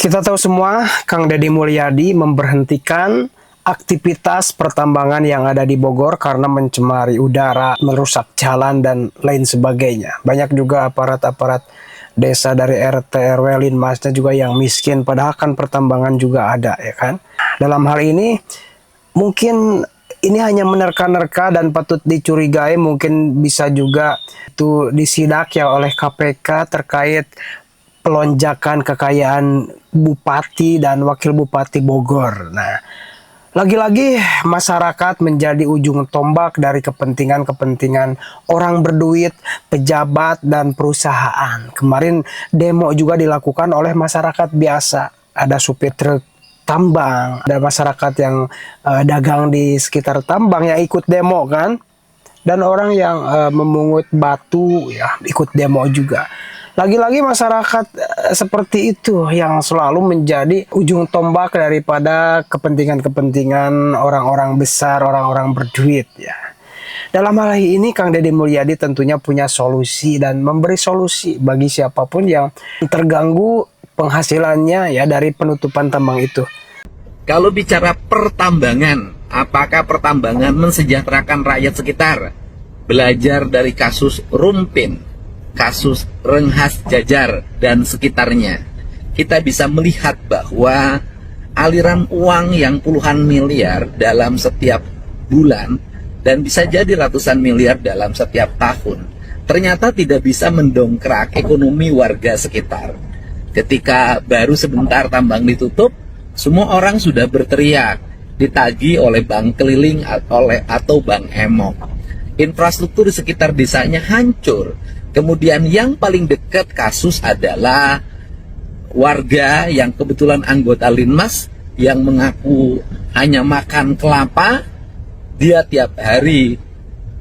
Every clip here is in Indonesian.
Kita tahu semua, Kang Deddy Mulyadi memberhentikan aktivitas pertambangan yang ada di Bogor karena mencemari udara, merusak jalan, dan lain sebagainya. Banyak juga aparat-aparat desa dari RT, RW, Linmasnya juga yang miskin, padahal kan pertambangan juga ada, ya kan? Dalam hal ini, mungkin ini hanya menerka-nerka dan patut dicurigai, mungkin bisa juga itu disidak ya oleh KPK terkait pelonjakan kekayaan Bupati dan Wakil Bupati Bogor. Nah, lagi-lagi masyarakat menjadi ujung tombak dari kepentingan-kepentingan orang berduit, pejabat, dan perusahaan. Kemarin demo juga dilakukan oleh masyarakat biasa. Ada supir truk tambang, ada masyarakat yang dagang di sekitar tambang yang ikut demo kan. Dan orang yang memungut batu ya ikut demo juga. Lagi-lagi masyarakat seperti itu yang selalu menjadi ujung tombak daripada kepentingan-kepentingan orang-orang besar, orang-orang berduit ya. Dalam hal ini Kang Deddy Mulyadi tentunya punya solusi dan memberi solusi bagi siapapun yang terganggu penghasilannya ya dari penutupan tambang itu. Kalau bicara pertambangan, apakah pertambangan mensejahterakan rakyat sekitar? Belajar dari kasus Rumpin, kasus Renghas Jajar dan sekitarnya, kita bisa melihat bahwa aliran uang yang puluhan miliar dalam setiap bulan dan bisa jadi ratusan miliar dalam setiap tahun ternyata tidak bisa mendongkrak ekonomi warga sekitar. Ketika baru sebentar tambang ditutup, semua orang sudah berteriak, ditagih oleh bank keliling atau bank emok. Infrastruktur di sekitar desanya hancur. Kemudian yang paling dekat kasus adalah warga yang kebetulan anggota Linmas yang mengaku hanya makan kelapa. Dia tiap hari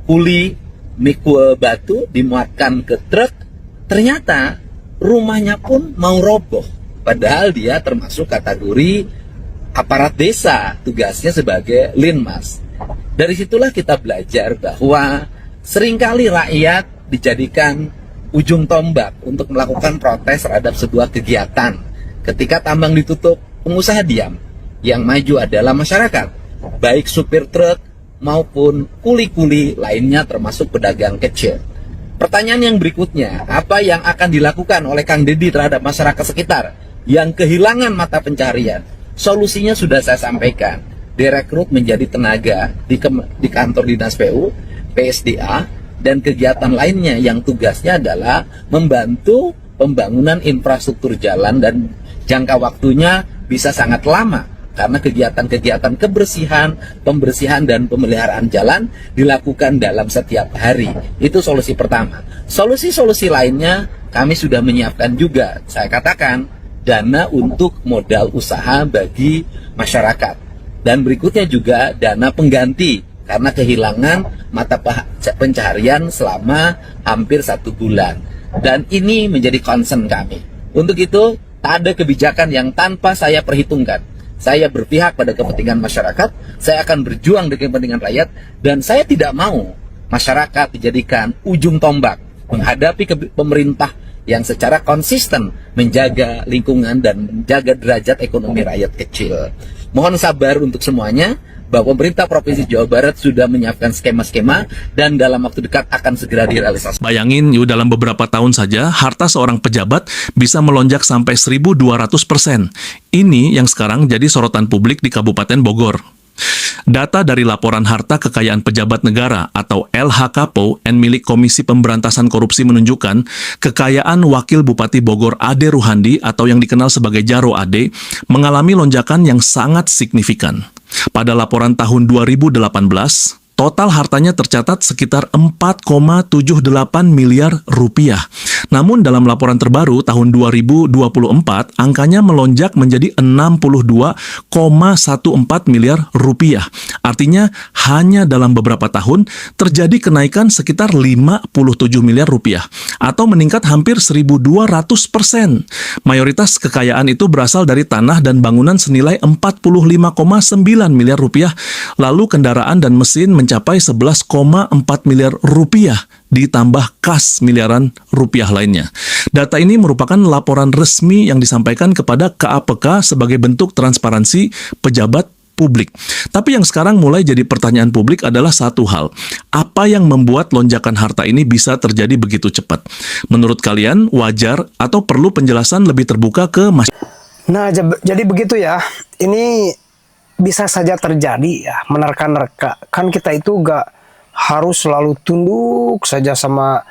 kuli mikul batu dimuatkan ke truk. Ternyata rumahnya pun mau roboh. Padahal dia termasuk kategori aparat desa, tugasnya sebagai Linmas. Dari situlah kita belajar bahwa seringkali rakyat dijadikan ujung tombak untuk melakukan protes terhadap sebuah kegiatan. Ketika tambang ditutup, pengusaha diam. Yang maju adalah masyarakat, baik supir truk maupun kuli-kuli lainnya termasuk pedagang kecil. Pertanyaan yang berikutnya, apa yang akan dilakukan oleh Kang Deddy terhadap masyarakat sekitar yang kehilangan mata pencarian? Solusinya sudah saya sampaikan. Direkrut menjadi tenaga di kantor dinas PU, PSDA, dan kegiatan lainnya yang tugasnya adalah membantu pembangunan infrastruktur jalan dan jangka waktunya bisa sangat lama karena kegiatan-kegiatan kebersihan, pembersihan, dan pemeliharaan jalan dilakukan dalam setiap hari. Itu solusi pertama. Solusi-solusi lainnya kami sudah menyiapkan juga. Saya katakan dana untuk modal usaha bagi masyarakat. Dan berikutnya juga dana pengganti karena kehilangan mata pencaharian selama hampir 1 bulan. Dan ini menjadi concern kami. Untuk itu, tak ada kebijakan yang tanpa saya perhitungkan. Saya berpihak pada kepentingan masyarakat, saya akan berjuang dengan kepentingan rakyat, dan saya tidak mau masyarakat dijadikan ujung tombak menghadapi pemerintah yang secara konsisten menjaga lingkungan dan menjaga derajat ekonomi rakyat kecil. Mohon sabar untuk semuanya, bahwa pemerintah Provinsi Jawa Barat sudah menyiapkan skema-skema dan dalam waktu dekat akan segera direalisasikan. Bayangin yuk, dalam beberapa tahun saja, harta seorang pejabat bisa melonjak sampai 1.200%. Ini yang sekarang jadi sorotan publik di Kabupaten Bogor. Data dari Laporan Harta Kekayaan Pejabat Negara atau LHKPO milik Komisi Pemberantasan Korupsi menunjukkan kekayaan Wakil Bupati Bogor Ade Ruhandi atau yang dikenal sebagai Jaro Ade mengalami lonjakan yang sangat signifikan. Pada laporan tahun 2018, total hartanya tercatat sekitar 4,78 miliar rupiah. Namun dalam laporan terbaru tahun 2024, angkanya melonjak menjadi 62,14 miliar rupiah. Artinya hanya dalam beberapa tahun terjadi kenaikan sekitar 57 miliar rupiah atau meningkat hampir 1.200%. Mayoritas kekayaan itu berasal dari tanah dan bangunan senilai 45,9 miliar rupiah, lalu kendaraan dan mesin mencapai 11,4 miliar rupiah ditambah kas miliaran rupiah lainnya. Data ini merupakan laporan resmi yang disampaikan kepada KAPK sebagai bentuk transparansi pejabat publik. Tapi yang sekarang mulai jadi pertanyaan publik adalah satu hal. Apa yang membuat lonjakan harta ini bisa terjadi begitu cepat? Menurut kalian wajar atau perlu penjelasan lebih terbuka ke masyarakat? Nah, jadi begitu ya. Ini bisa saja terjadi ya, menerka-nerka. Kan kita itu gak harus selalu tunduk saja sama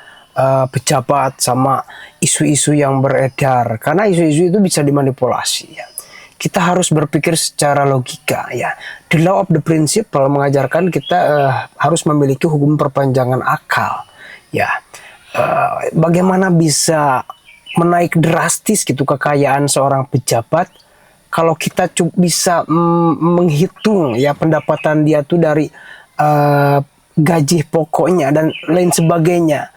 pejabat, sama isu-isu yang beredar. Karena isu-isu itu bisa dimanipulasi ya. Kita harus berpikir secara logika ya. The law of the principle mengajarkan kita harus memiliki hukum perpanjangan akal ya. Bagaimana bisa menaik drastis gitu kekayaan seorang pejabat kalau kita bisa menghitung ya pendapatan dia tuh dari gaji pokoknya dan lain sebagainya.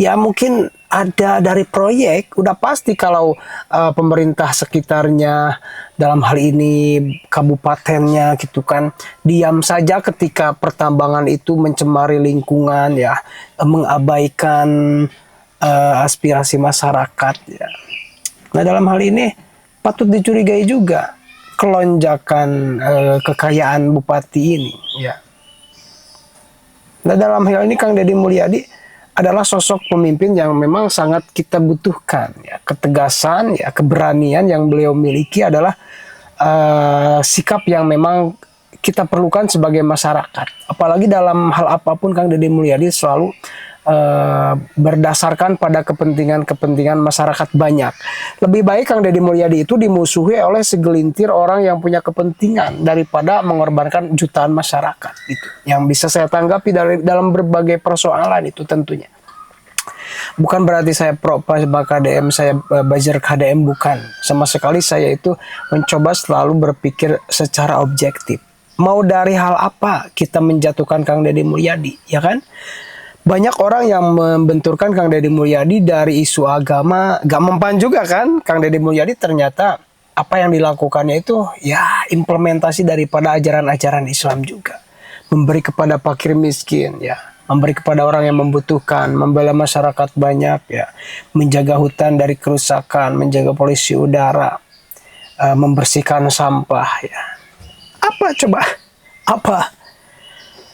Ya mungkin ada dari proyek, udah pasti kalau pemerintah sekitarnya dalam hal ini kabupatennya gitu kan diam saja ketika pertambangan itu mencemari lingkungan ya, mengabaikan aspirasi masyarakat ya. Nah dalam hal ini patut dicurigai juga kelonjakan kekayaan bupati ini ya. Nah dalam hal ini Kang Deddy Mulyadi adalah sosok pemimpin yang memang sangat kita butuhkan ya. Ketegasan ya, keberanian yang beliau miliki adalah sikap yang memang kita perlukan sebagai masyarakat. Apalagi dalam hal apapun Kang Deddy Mulyadi selalu berdasarkan pada kepentingan masyarakat banyak. Lebih baik Kang Deddy Mulyadi itu dimusuhi oleh segelintir orang yang punya kepentingan daripada mengorbankan jutaan masyarakat itu. Yang bisa saya tanggapi dalam berbagai persoalan itu tentunya. Bukan berarti saya pro KDM, saya buzzer KDM, bukan. Sama sekali saya itu mencoba selalu berpikir secara objektif. Mau dari hal apa kita menjatuhkan Kang Deddy Mulyadi, ya kan? Banyak orang yang membenturkan Kang Deddy Mulyadi dari isu agama, gak mempan juga kan? Kang Deddy Mulyadi ternyata apa yang dilakukannya itu ya implementasi daripada ajaran-ajaran Islam juga. Memberi kepada fakir miskin ya, memberi kepada orang yang membutuhkan, membela masyarakat banyak ya, menjaga hutan dari kerusakan, menjaga polusi udara, membersihkan sampah ya. Apa coba? Apa?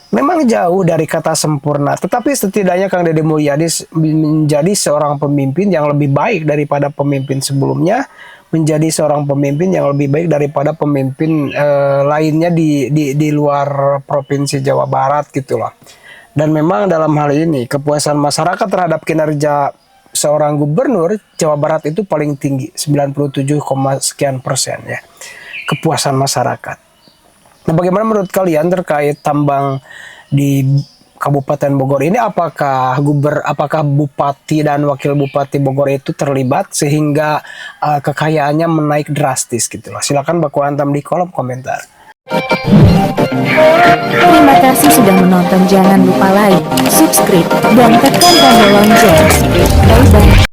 Memang jauh dari kata sempurna, tetapi setidaknya Kang Deddy Mulyadi menjadi seorang pemimpin yang lebih baik daripada pemimpin sebelumnya, menjadi seorang pemimpin yang lebih baik daripada pemimpin lainnya di luar provinsi Jawa Barat gitu loh. Dan memang dalam hal ini kepuasan masyarakat terhadap kinerja seorang gubernur Jawa Barat itu paling tinggi, 97, sekian persen ya, kepuasan masyarakat. Nah, bagaimana menurut kalian terkait tambang di Kabupaten Bogor ini? Apakah bupati dan wakil bupati Bogor itu terlibat sehingga kekayaannya menaik drastis gitu loh? Silakan baku hantam di kolom komentar. Terima kasih sudah menonton. Jangan lupa like, subscribe, dan tekan tombol lonceng. Bye bye.